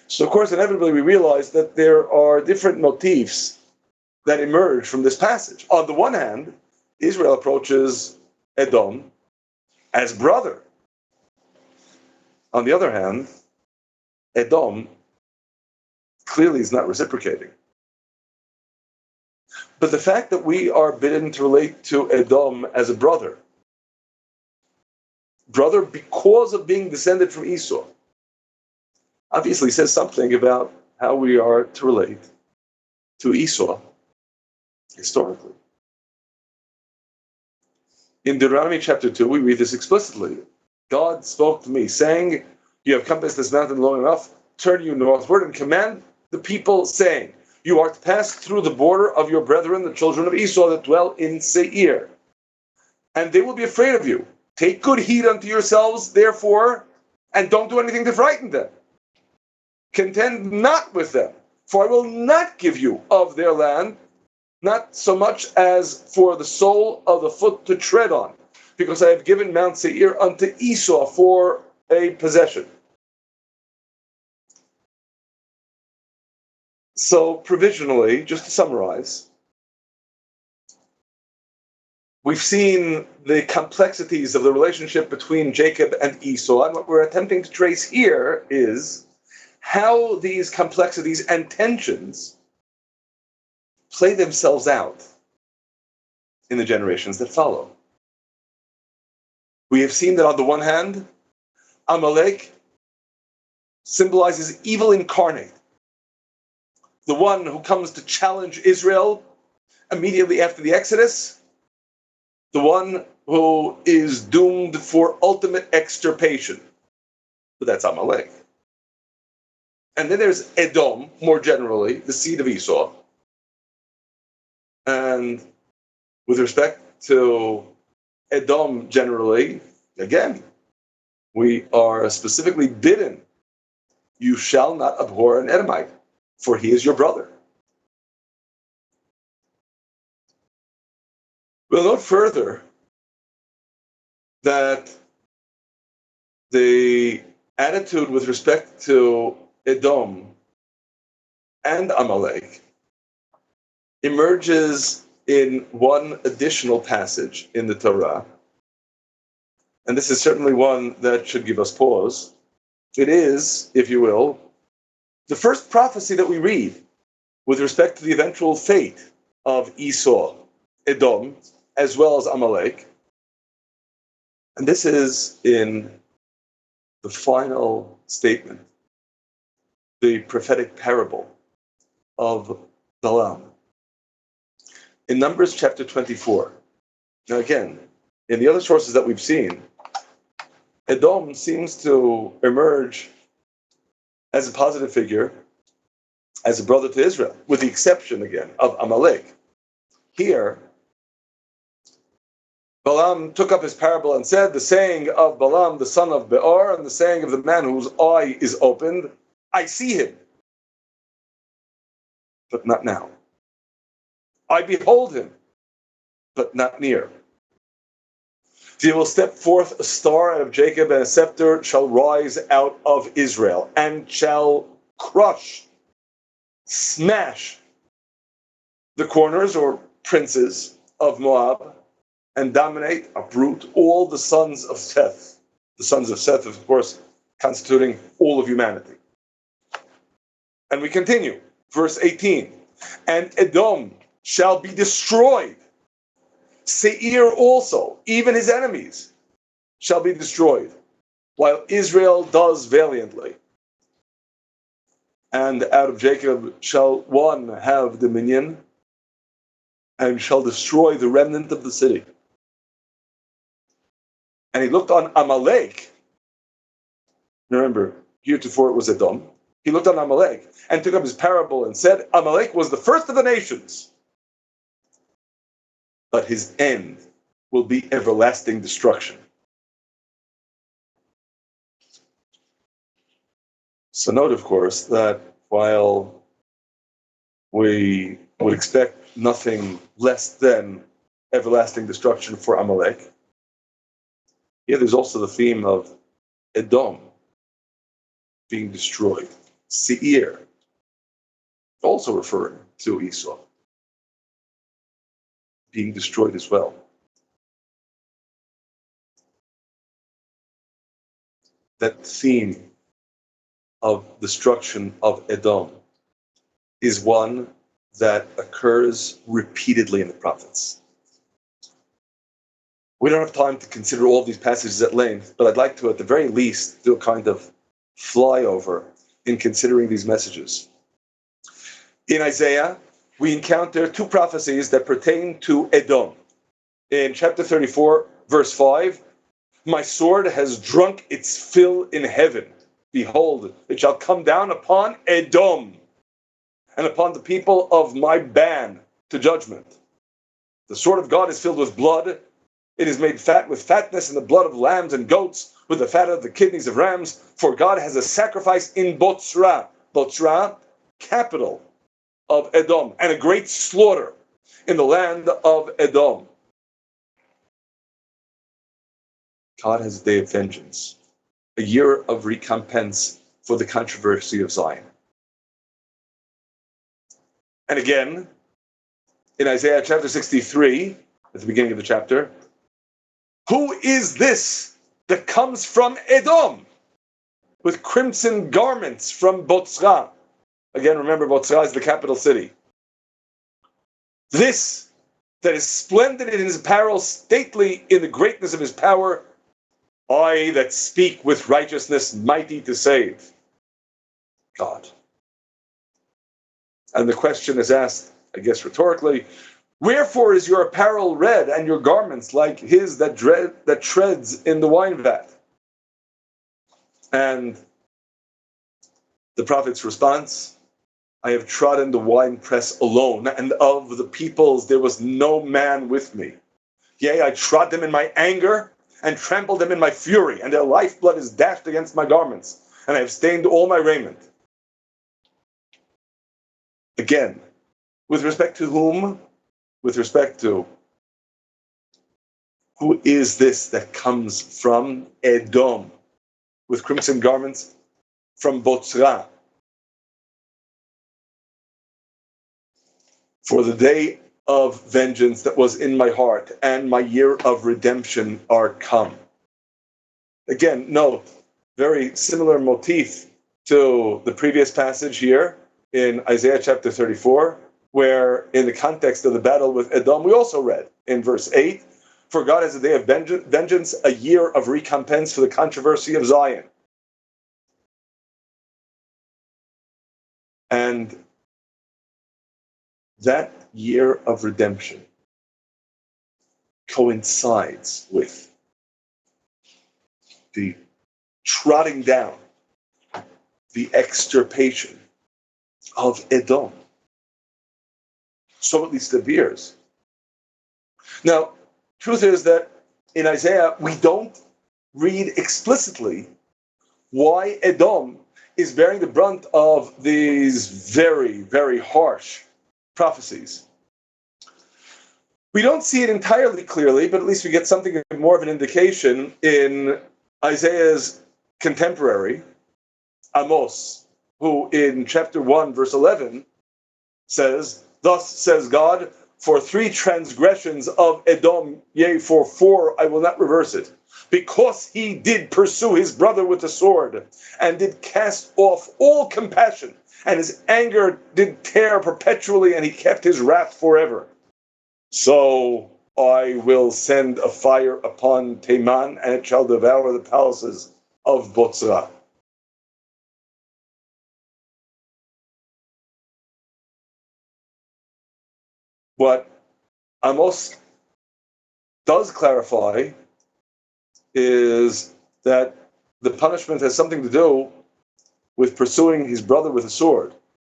[SPEAKER 1] So, of course, inevitably we realize that there are different motifs that emerge from this passage. On the one hand, Israel approaches Edom as brother. On the other hand, Edom clearly is not reciprocating. But the fact that we are bidden to relate to Edom as a brother because of being descended from Esau, obviously says something about how we are to relate to Esau historically. In Deuteronomy chapter 2, we read this explicitly. God spoke to me, saying, you have compassed this mountain long enough, turn you northward and command the people, saying, you are to pass through the border of your brethren, the children of Esau that dwell in Seir, and they will be afraid of you. Take good heed unto yourselves, therefore, and don't do anything to frighten them. Contend not with them, for I will not give you of their land, not so much as for the sole of the foot to tread on, because I have given Mount Seir unto Esau for a possession. So provisionally, just to summarize, we've seen the complexities of the relationship between Jacob and Esau, and what we're attempting to trace here is how these complexities and tensions play themselves out in the generations that follow. We have seen that on the one hand, Amalek symbolizes evil incarnate, the one who comes to challenge Israel immediately after the Exodus, the one who is doomed for ultimate extirpation. But that's Amalek. And then there's Edom, more generally, the seed of Esau. And with respect to Edom generally, again, we are specifically bidden, you shall not abhor an Edomite, for he is your brother. We'll note further that the attitude with respect to Edom and Amalek emerges in one additional passage in the Torah, and this is certainly one that should give us pause. It is, if you will, the first prophecy that we read with respect to the eventual fate of Esau, Edom, as well as Amalek. And this is in the final statement, the prophetic parable of Balaam. In Numbers chapter 24. Now again, in the other sources that we've seen, Edom seems to emerge as a positive figure, as a brother to Israel, with the exception, again, of Amalek. Here, Balaam took up his parable and said, the saying of Balaam, the son of Beor, and the saying of the man whose eye is opened, I see him, but not now. I behold him, but not near. There will step forth a star out of Jacob, and a scepter shall rise out of Israel, and shall crush, smash the corners or princes of Moab, and dominate, uproot all the sons of Seth. The sons of Seth, of course, constituting all of humanity. And we continue, verse 18. And Edom shall be destroyed. Seir also, even his enemies, shall be destroyed, while Israel does valiantly. And out of Jacob shall one have dominion, and shall destroy the remnant of the city. And he looked on Amalek. Remember, heretofore it was Edom. He looked on Amalek and took up his parable and said, Amalek was the first of the nations, but his end will be everlasting destruction. So note, of course, that while we would expect nothing less than everlasting destruction for Amalek, here there's also the theme of Edom being destroyed. Seir, also referring to Esau, being destroyed as well. That theme of destruction of Edom is one that occurs repeatedly in the prophets. We don't have time to consider all these passages at length, but I'd like to, at the very least, do a kind of flyover in considering these messages. In Isaiah, we encounter two prophecies that pertain to Edom. In chapter 34, verse 5, my sword has drunk its fill in heaven. Behold, it shall come down upon Edom and upon the people of my ban to judgment. The sword of God is filled with blood. It is made fat with fatness and the blood of lambs and goats, with the fat of the kidneys of rams. For God has a sacrifice in Botzra. Botzra, capital of Edom, and a great slaughter in the land of Edom. God has a day of vengeance, a year of recompense for the controversy of Zion. And again, in Isaiah chapter 63, at the beginning of the chapter, who is this that comes from Edom with crimson garments from Botzra? Again, remember, Botzra is the capital city. This that is splendid in his apparel, stately in the greatness of his power, I that speak with righteousness, mighty to save. God. And the question is asked, I guess rhetorically, wherefore is your apparel red and your garments like his that treads in the wine vat? And the prophet's response, I have trodden the winepress alone, and of the peoples there was no man with me. Yea, I trod them in my anger, and trampled them in my fury, and their lifeblood is dashed against my garments, and I have stained all my raiment. Again, with respect to whom? With respect to who is this that comes from Edom with crimson garments? From Botzra. For the day of vengeance that was in my heart and my year of redemption are come. Again, note, very similar motif to the previous passage here in Isaiah chapter 34, where in the context of the battle with Edom, we also read in verse 8, for God has a day of vengeance, a year of recompense for the controversy of Zion. And that year of redemption coincides with the trotting down, the extirpation of Edom. So at least it appears. Now, truth is that in Isaiah, we don't read explicitly why Edom is bearing the brunt of these very, very harsh prophecies. We don't see it entirely clearly, but at least we get something more of an indication in Isaiah's contemporary, Amos, who in chapter 1, verse 11, says, thus says God, for 3 transgressions of Edom, yea, for 4 I will not reverse it, because he did pursue his brother with the sword, and did cast off all compassion, and his anger did tear perpetually, and he kept his wrath forever. So I will send a fire upon Teman, and it shall devour the palaces of Botzra. What Amos does clarify is that the punishment has something to do with pursuing his brother with a sword.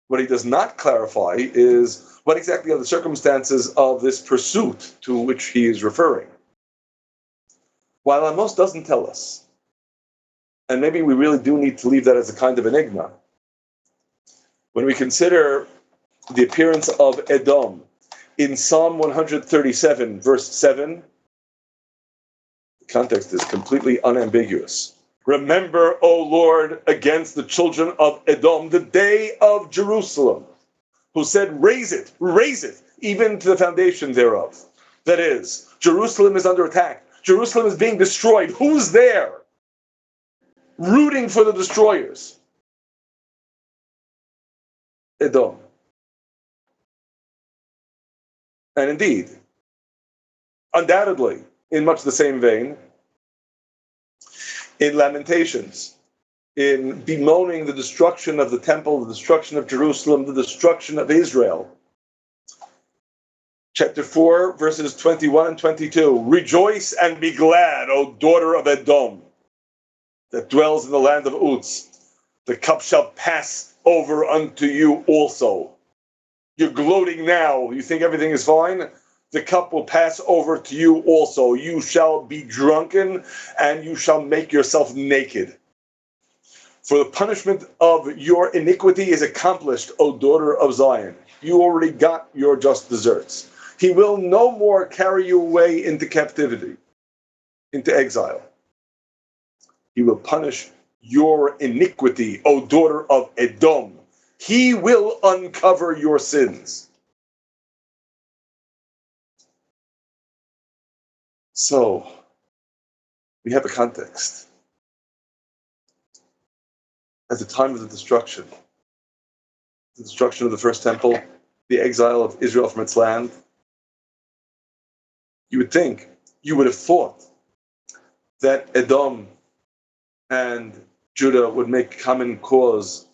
[SPEAKER 1] What he does not clarify is what exactly are the circumstances of this pursuit to which he is referring. While Amos doesn't tell us, and maybe we really do need to leave that as a kind of enigma, when we consider the appearance of Edom in Psalm 137, verse 7, the context is completely unambiguous. Remember, O Lord, against the children of Edom, the day of Jerusalem, who said, raise it, even to the foundation thereof. That is, Jerusalem is under attack. Jerusalem is being destroyed. Who's there? Rooting for the destroyers. Edom. And indeed, undoubtedly, in much the same vein, in Lamentations, in bemoaning the destruction of the temple, the destruction of Jerusalem, the destruction of Israel. Chapter 4, verses 21 and 22. Rejoice and be glad, O daughter of Edom, that dwells in the land of Uz. The cup shall pass over unto you also. You're gloating now. You think everything is fine? The cup will pass over to you also. You shall be drunken, and you shall make yourself naked. For the punishment of your iniquity is accomplished, O daughter of Zion. You already got your just deserts. He will no more carry you away into captivity, into exile. He will punish your iniquity, O daughter of Edom. He will uncover your sins. So, we have a context. At the time of the destruction of the first temple, the exile of Israel from its land, you would have thought that Edom and Judah would make common cause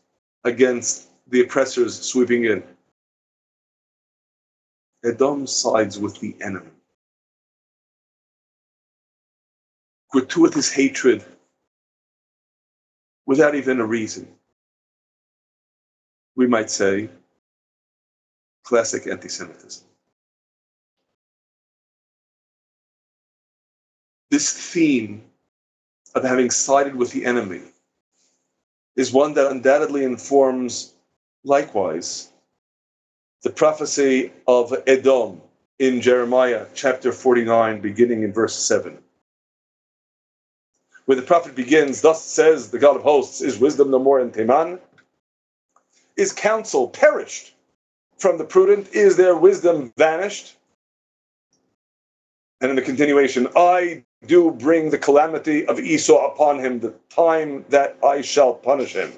[SPEAKER 1] against the oppressors sweeping in. Edom sides with the enemy. Gratuitous hatred without even a reason. We might say classic anti-Semitism. This theme of having sided with the enemy is one that undoubtedly informs, likewise, the prophecy of Edom in Jeremiah chapter 49, beginning in verse 7. Where the prophet begins, thus says the God of hosts, is wisdom no more in Teman? Is counsel perished from the prudent? Is their wisdom vanished? And in the continuation, I do bring the calamity of Esau upon him, the time that I shall punish him.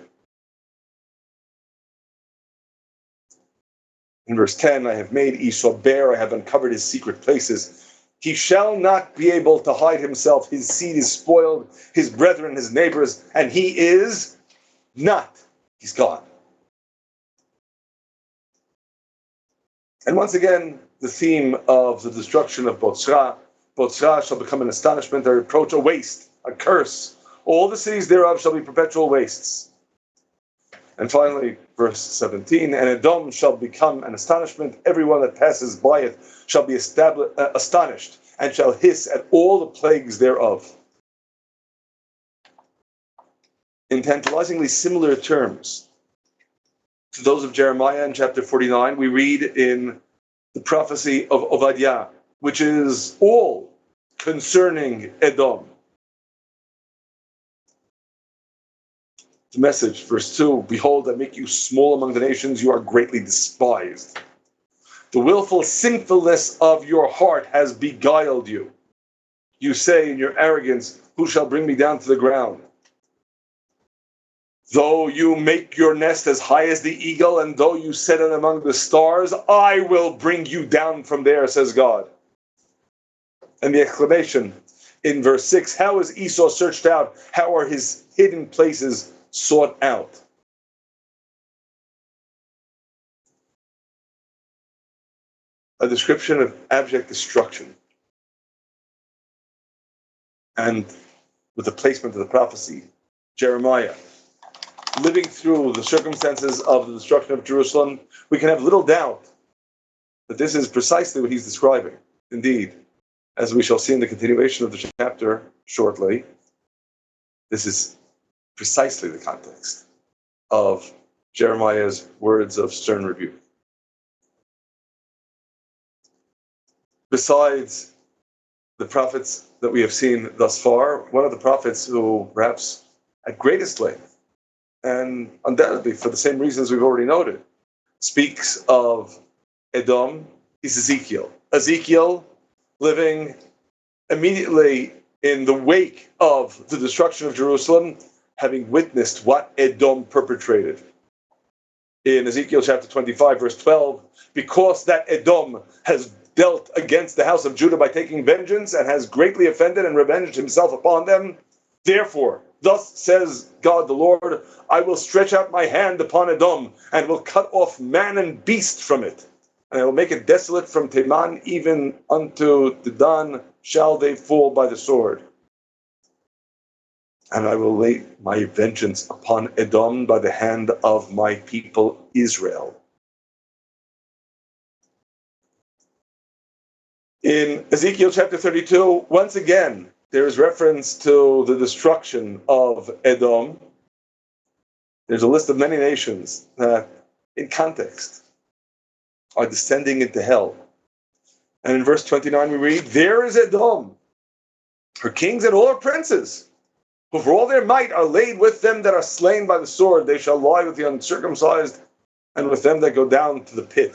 [SPEAKER 1] In verse 10, I have made Esau bare, I have uncovered his secret places. He shall not be able to hide himself. His seed is spoiled, his brethren, his neighbors, and he is not. He's gone. And once again, the theme of the destruction of Botzra. Botzra shall become an astonishment, a reproach, a waste, a curse. All the cities thereof shall be perpetual wastes. And finally, verse 17, and Edom shall become an astonishment. Everyone that passes by it shall be astonished, and shall hiss at all the plagues thereof. In tantalizingly similar terms to those of Jeremiah in chapter 49, we read in the prophecy of Obadiah, which is all concerning Edom. The message, verse 2, behold, I make you small among the nations, you are greatly despised. The willful sinfulness of your heart has beguiled you. You say in your arrogance, who shall bring me down to the ground? Though you make your nest as high as the eagle, and though you set it among the stars, I will bring you down from there, says God. And the exclamation in verse 6, how is Esau searched out? How are his hidden places sought out? A description of abject destruction. And with the placement of the prophecy, Jeremiah, living through the circumstances of the destruction of Jerusalem, we can have little doubt that this is precisely what he's describing. Indeed, as we shall see in the continuation of the chapter shortly, this is precisely the context of Jeremiah's words of stern rebuke. Besides the prophets that we have seen thus far, one of the prophets who perhaps at greatest length, and undoubtedly for the same reasons we've already noted, speaks of Edom is Ezekiel. Ezekiel living immediately in the wake of the destruction of Jerusalem, having witnessed what Edom perpetrated. In Ezekiel chapter 25, verse 12, because that Edom has dealt against the house of Judah by taking vengeance and has greatly offended and revenged himself upon them, therefore Thus says God the Lord, I will stretch out my hand upon Edom, and will cut off man and beast from it. And I will make it desolate from Teman even unto Dedan shall they fall by the sword. And I will lay my vengeance upon Edom by the hand of my people Israel. In Ezekiel chapter 32, once again, there is reference to the destruction of Edom. There's a list of many nations that, in context, are descending into hell. And in verse 29 we read, there is Edom, her kings and all her princes, who for all their might are laid with them that are slain by the sword. They shall lie with the uncircumcised, and with them that go down to the pit.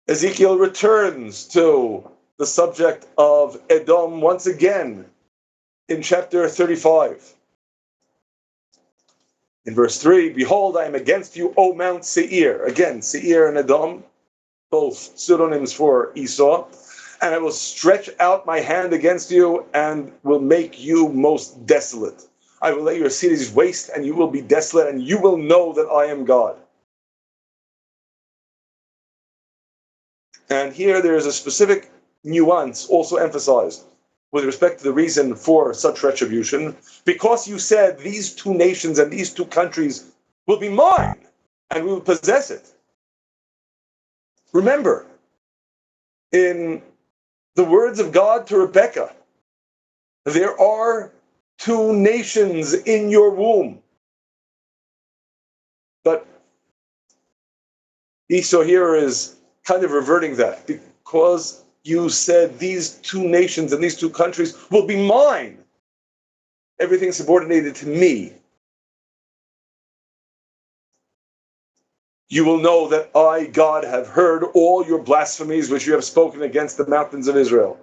[SPEAKER 1] Ezekiel returns to the subject of Edom once again in chapter 35. In verse 3, behold, I am against you, O Mount Seir. Again, Seir and Edom, both pseudonyms for Esau. And I will stretch out my hand against you and will make you most desolate. I will lay your cities waste, and you will be desolate, and you will know that I am God. And here there is a specific nuance also emphasized with respect to the reason for such retribution. Because you said these two nations and these two countries will be mine, and we will possess it. Remember, in the words of God to Rebekah, there are two nations in your womb. But Esau here is kind of reverting that, because you said these two nations and these two countries will be mine. Everything subordinated to me. You will know that I, God, have heard all your blasphemies which you have spoken against the mountains of Israel.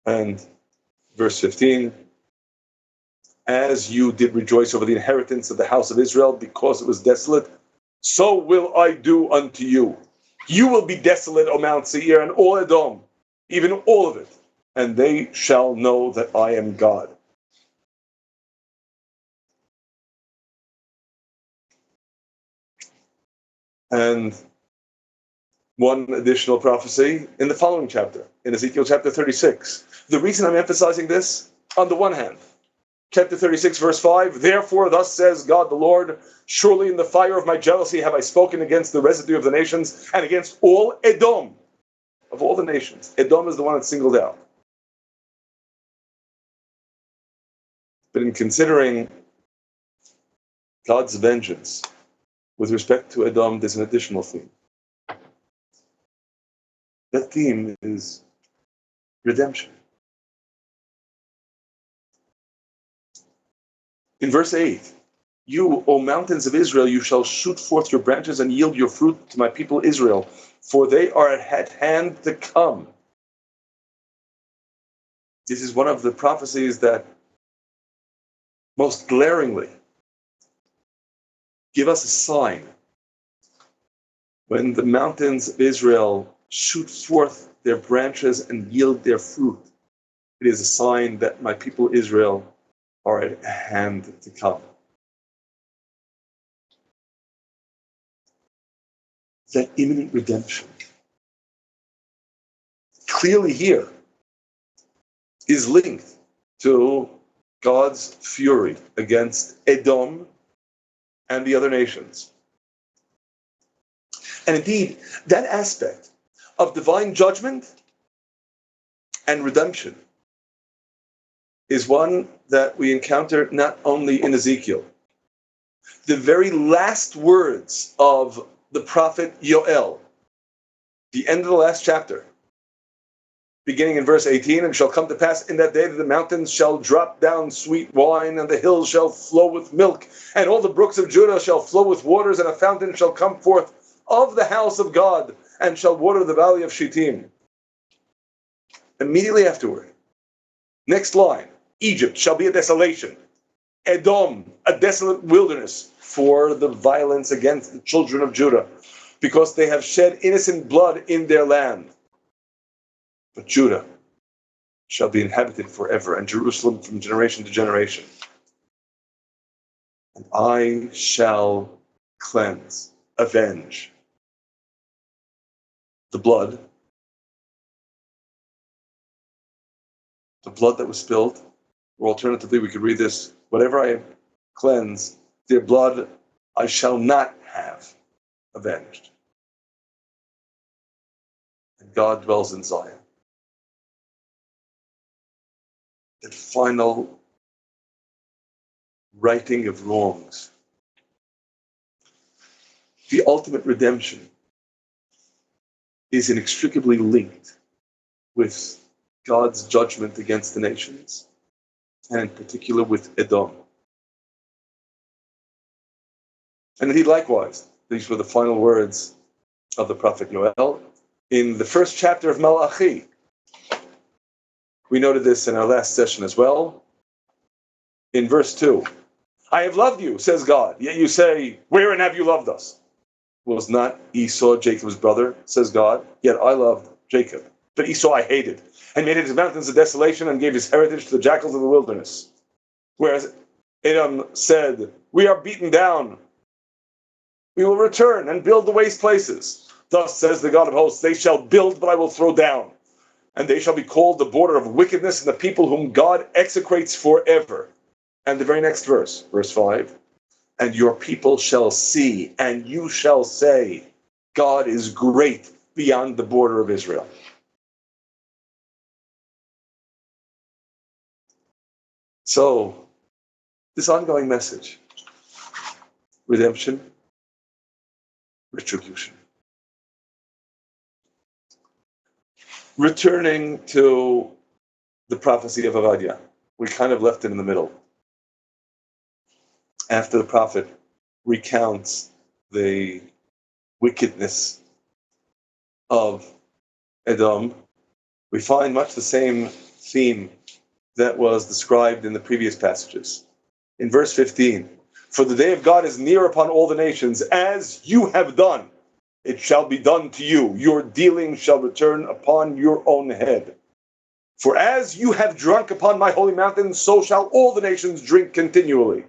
[SPEAKER 1] And verse 15, as you did rejoice over the inheritance of the house of Israel because it was desolate, so will I do unto you. You will be desolate, O Mount Seir, and all Edom, even all of it, and they shall know that I am God. And one additional prophecy in the following chapter, in Ezekiel chapter 36. The reason I'm emphasizing this, on the one hand, chapter 36, verse 5, therefore thus says God the Lord, surely in the fire of my jealousy have I spoken against the residue of the nations and against all Edom, of all the nations. Edom is the one that's singled out. But in considering God's vengeance with respect to Edom, there's an additional theme. That theme is redemption. In verse 8, you, O mountains of Israel, you shall shoot forth your branches and yield your fruit to my people Israel, for they are at hand to come. This is one of the prophecies that most glaringly give us a sign. When the mountains of Israel shoot forth their branches and yield their fruit, it is a sign that my people Israel are at hand to come. That imminent redemption, clearly here, is linked to God's fury against Edom and the other nations. And indeed, that aspect of divine judgment and redemption is one that we encounter not only in Ezekiel. The very last words of the prophet Yoel, the end of the last chapter, beginning in verse 18, and it shall come to pass in that day that the mountains shall drop down sweet wine, and the hills shall flow with milk, and all the brooks of Judah shall flow with waters, and a fountain shall come forth of the house of God, and shall water the valley of Shittim. Immediately afterward, next line, Egypt shall be a desolation, Edom, a desolate wilderness, for the violence against the children of Judah, because they have shed innocent blood in their land. But Judah shall be inhabited forever, and Jerusalem from generation to generation. And I shall cleanse, avenge the blood that was spilled, or alternatively, we could read this, whatever I cleanse, their blood I shall not have avenged. And God dwells in Zion. That final righting of wrongs, the ultimate redemption, is inextricably linked with God's judgment against the nations, and in particular with Edom. And indeed, likewise, these were the final words of the prophet Yoel in the first chapter of Malachi. We noted this in our last session as well. In verse 2, I have loved you, says God, yet you say, wherein have you loved us? Was not Esau Jacob's brother, says God, yet I loved Jacob. But Esau I hated, and made his mountains a desolation, and gave his heritage to the jackals of the wilderness. Whereas Edom said, we are beaten down. We will return and build the waste places. Thus says the God of hosts, they shall build, but I will throw down. And they shall be called the border of wickedness, and the people whom God execrates forever. And the very next verse, verse 5, and your people shall see, and you shall say, God is great beyond the border of Israel. So, this ongoing message, redemption, retribution. Returning to the prophecy of Avadia, we kind of left it in the middle. After the prophet recounts the wickedness of Edom, we find much the same theme that was described in the previous passages. In verse 15, for the day of God is near upon all the nations, as you have done, it shall be done to you. Your dealing shall return upon your own head. For as you have drunk upon my holy mountain, so shall all the nations drink continually.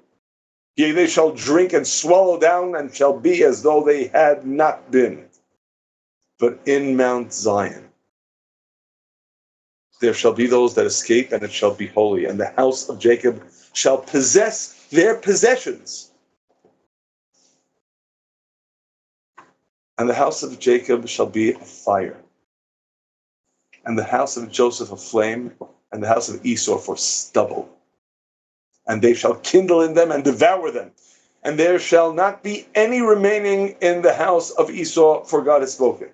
[SPEAKER 1] Yea, they shall drink and swallow down, and shall be as though they had not been. But in Mount Zion there shall be those that escape, and it shall be holy. And the house of Jacob shall possess their possessions. And the house of Jacob shall be a fire, and the house of Joseph a flame, and the house of Esau for stubble. And they shall kindle in them and devour them. And there shall not be any remaining in the house of Esau, for God has spoken.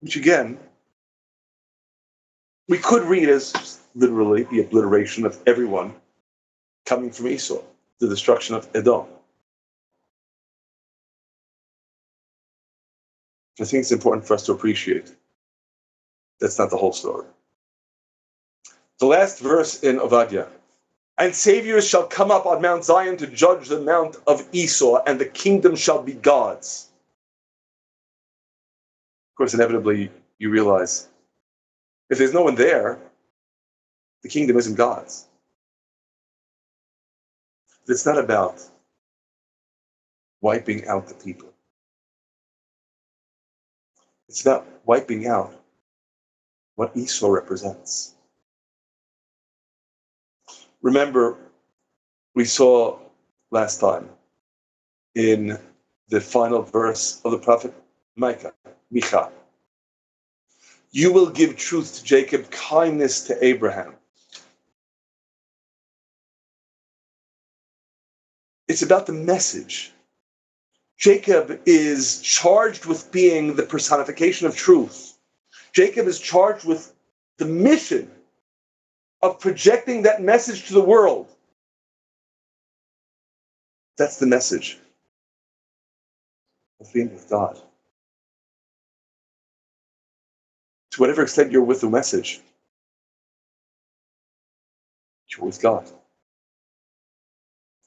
[SPEAKER 1] Which again, we could read as literally the obliteration of everyone coming from Esau, the destruction of Edom. I think it's important for us to appreciate that's not the whole story. The last verse in Obadiah, and saviors shall come up on Mount Zion to judge the mount of Esau, and the kingdom shall be God's. Of course, inevitably, you realize if there's no one there, the kingdom isn't God's. It's not about wiping out the people. It's about wiping out what Esau represents. Remember, we saw last time in the final verse of the prophet Micha, you will give truth to Jacob, kindness to Abraham. It's about the message. Jacob is charged with being the personification of truth. Jacob is charged with the mission of projecting that message to the world. That's the message of being with God. To whatever extent you're with the message, you're with God.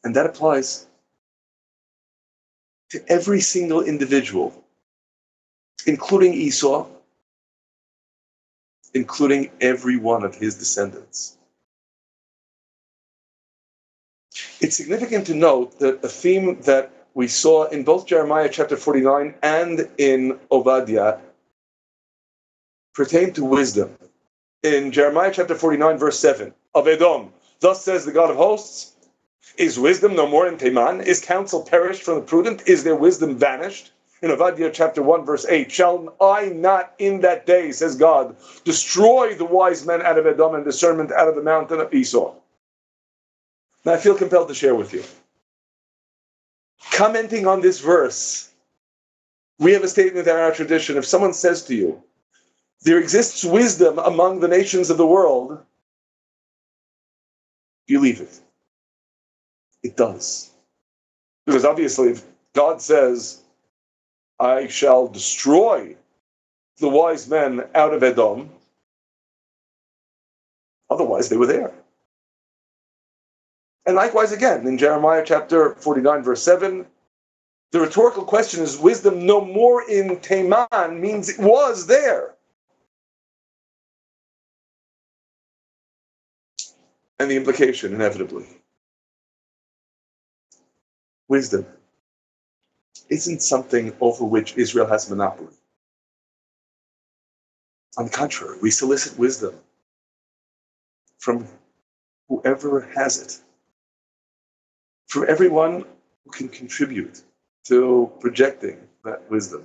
[SPEAKER 1] And that applies to every single individual, including Esau, including every one of his descendants. It's significant to note that a theme that we saw in both Jeremiah chapter 49 and in Obadiah pertained to wisdom. In Jeremiah chapter 49, verse 7, of Edom, thus says the God of hosts, is wisdom no more in Teman? Is counsel perished from the prudent? Is their wisdom vanished? In Obadiah chapter 1, verse 8, shall I not in that day, says God, destroy the wise men out of Edom and discernment out of the mountain of Esau? Now I feel compelled to share with you. Commenting on this verse, we have a statement in our tradition. If someone says to you, there exists wisdom among the nations of the world, you leave it. It does. Because obviously, if God says, I shall destroy the wise men out of Edom, otherwise they were there. And likewise again, in Jeremiah chapter 49, verse 7, the rhetorical question is, wisdom no more in Teman means it was there. And the implication, inevitably, wisdom isn't something over which Israel has monopoly. On the contrary, we solicit wisdom from whoever has it, from everyone who can contribute to projecting that wisdom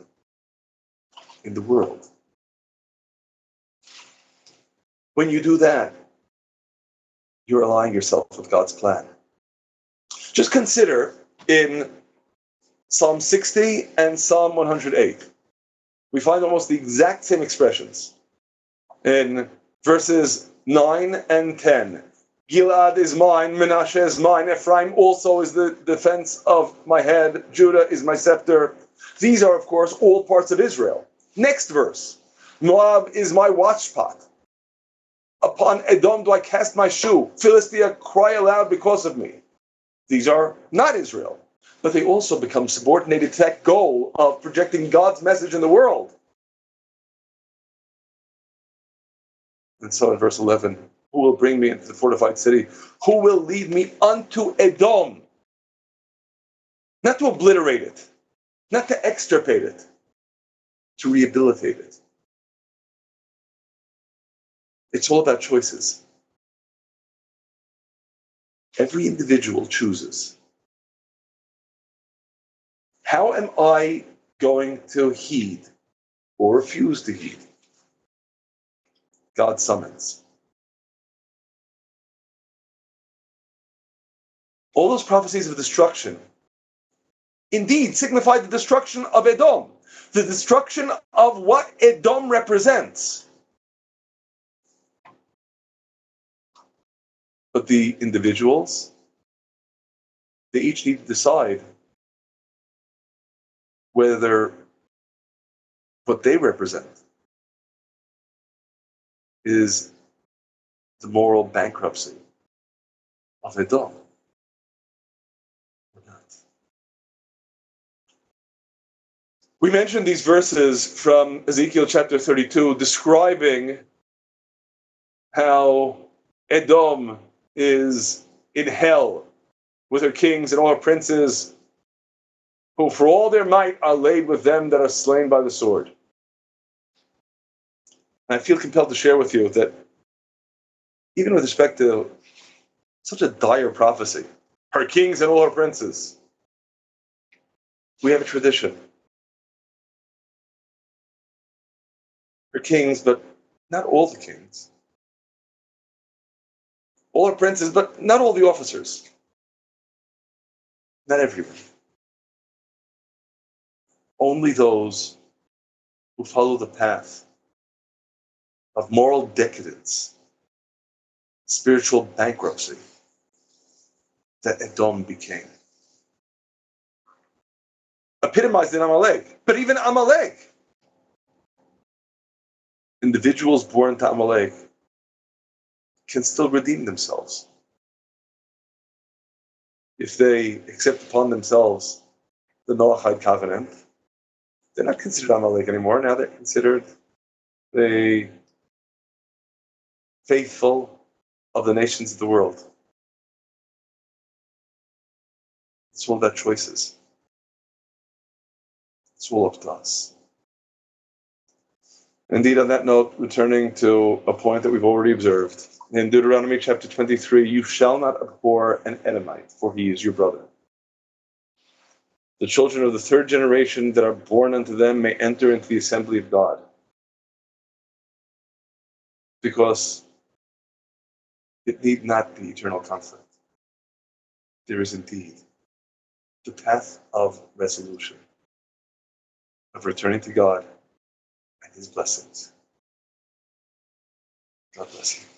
[SPEAKER 1] in the world. When you do that, you're aligning yourself with God's plan. Just consider in Psalm 60 and Psalm 108, we find almost the exact same expressions. In verses 9 and 10, Gilad is mine, Menashe is mine, Ephraim also is the defense of my head, Judah is my scepter. These are, of course, all parts of Israel. Next verse, Moab is my watchpot. Upon Edom do I cast my shoe. Philistia cry aloud because of me. These are not Israel, but they also become subordinated to that goal of projecting God's message in the world. And so in verse 11, who will bring me into the fortified city? Who will lead me unto Edom? Not to obliterate it, not to extirpate it, to rehabilitate it. It's all about choices. Every individual chooses. How am I going to heed or refuse to heed God's summons? All those prophecies of destruction indeed signify the destruction of Edom, the destruction of what Edom represents. But the individuals, they each need to decide whether what they represent is the moral bankruptcy of Edom or not. We mentioned these verses from Ezekiel chapter 32 describing how Edom is in hell with her kings and all her princes, who for all their might are laid with them that are slain by the sword. And I feel compelled to share with you that even with respect to such a dire prophecy, her kings and all her princes, we have a tradition. Her kings, but not all the kings. All her princes, but not all the officers. Not everyone. Only those who follow the path of moral decadence, spiritual bankruptcy that Edom became. Epitomized in Amalek. But even Amalek, individuals born to Amalek can still redeem themselves if they accept upon themselves the Noahide covenant. They're not considered Amalek anymore. Now they're considered the faithful of the nations of the world. It's all about choices. It's all up to us. Indeed, on that note, returning to a point that we've already observed, in Deuteronomy chapter 23, you shall not abhor an Edomite, for he is your brother. The children of the third generation that are born unto them may enter into the assembly of God. Because it need not be eternal conflict. There is indeed the path of resolution, of returning to God and His blessings. God bless you.